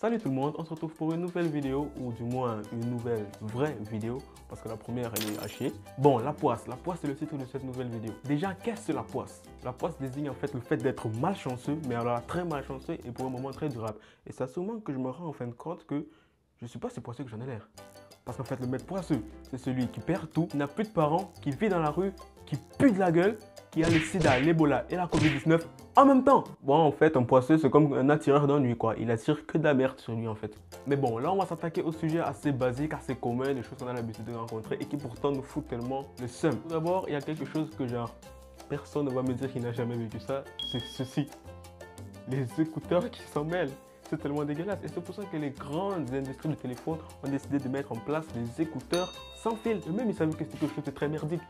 Salut tout le monde, on se retrouve pour une nouvelle vidéo, ou du moins une nouvelle vraie vidéo, parce que la première elle est à chier. Bon, la poisse c'est le titre de cette nouvelle vidéo. Déjà, qu'est-ce que la poisse? La poisse désigne en fait le fait d'être malchanceux, mais alors très malchanceux et pour un moment très durable. Et c'est à ce moment que je me rends en fin de compte que je ne suis pas si poisseux que j'en ai l'air. Parce qu'en fait, le mec poisseux, c'est celui qui perd tout, qui n'a plus de parents, qui vit dans la rue, qui pue de la gueule, qui a le sida, l'Ebola et la Covid-19 en même temps. Bon, en fait, un poisseux, c'est comme un attireur d'ennui, quoi. Il attire que de la merde sur lui, en fait. Mais bon, là, on va s'attaquer au sujet assez basique, assez commun, des choses qu'on a l'habitude de rencontrer et qui pourtant nous foutent tellement le seum. Tout d'abord, il y a quelque chose que genre, personne ne va me dire qu'il n'a jamais vécu ça, c'est ceci. Les écouteurs qui s'en mêlent. C'est tellement dégueulasse et c'est pour ça que les grandes industries de téléphone ont décidé de mettre en place des écouteurs sans fil. Eux-mêmes, ils savaient que c'était quelque chose de très merdique.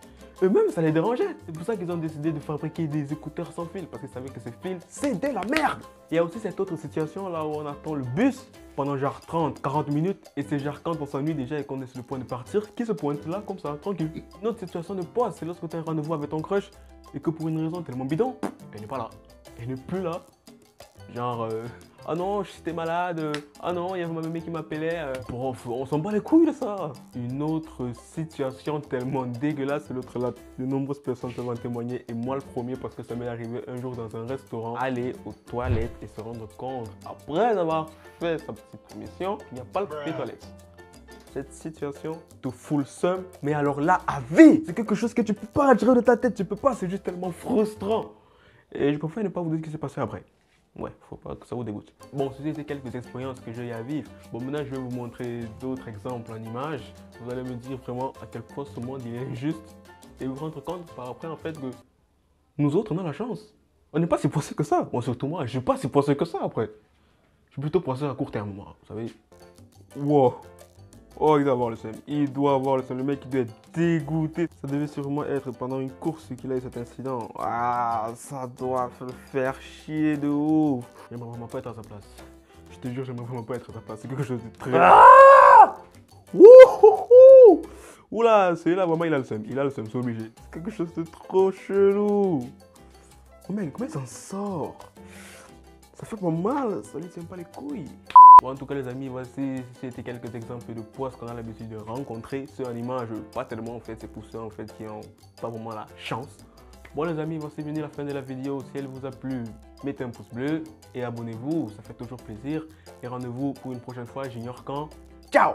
Eux-mêmes, ça les dérangeait. C'est pour ça qu'ils ont décidé de fabriquer des écouteurs sans fil parce qu'ils savaient que ces fils, c'est de la merde. Il y a aussi cette autre situation là où on attend le bus pendant genre 30-40 minutes et c'est genre quand on s'ennuie déjà et qu'on est sur le point de partir, qui se pointe là comme ça, tranquille. Une autre situation de poids, c'est lorsque tu as un rendez-vous avec ton crush et que pour une raison tellement bidon, elle n'est pas là. Elle n'est plus là. Genre, ah non, j'étais malade, ah non, il y avait ma mamie qui m'appelait. On s'en bat les couilles de ça. Une autre situation tellement dégueulasse, c'est l'autre là. De nombreuses personnes peuvent en témoigner, et moi le premier, parce que ça m'est arrivé un jour dans un restaurant, aller aux toilettes et se rendre compte, après avoir fait sa petite émission, qu'il n'y a pas le papier toilette. Cette situation te fout le seum, mais alors là, à vie, c'est quelque chose que tu peux pas retirer de ta tête, tu peux pas, c'est juste tellement frustrant. Et je préfère ne pas vous dire ce qui s'est passé après. Ouais, faut pas que ça vous dégoûte. Bon, ceci c'était quelques expériences que j'ai eu à vivre. Bon, maintenant je vais vous montrer d'autres exemples en images. Vous allez me dire vraiment à quel point ce monde il est injuste. Et vous rendre compte par après en fait que nous autres on a la chance. On n'est pas si poisseux que ça. Bon, surtout moi, je suis pas si poisseux que ça après. Je suis plutôt poisseux à court terme, moi, vous savez. Wow. Oh, il doit avoir le seum. Il doit avoir le seum. Le mec, il doit être dégoûté. Ça devait sûrement être pendant une course qu'il a eu cet incident. Ah, ça doit le faire chier de ouf. J'aimerais vraiment pas être à sa place. Je te jure, j'aimerais vraiment pas être à sa place. C'est quelque chose de très... Ah, wouhouhou. Oula, celui-là, vraiment, il a le seum. Il a le seum, c'est obligé. C'est quelque chose de trop chelou. Oh, mec, comment il s'en sort? Ça fait pas mal, ça lui tient pas les couilles. Bon, en tout cas les amis, voici c'était quelques exemples de poisses qu'on a l'habitude de rencontrer. Ceux en image, pas tellement en fait, c'est pour ceux en fait qui ont pas vraiment la chance. Bon les amis, voici venu la fin de la vidéo. Si elle vous a plu, mettez un pouce bleu et abonnez-vous, ça fait toujours plaisir. Et rendez-vous pour une prochaine fois, j'ignore quand. Ciao!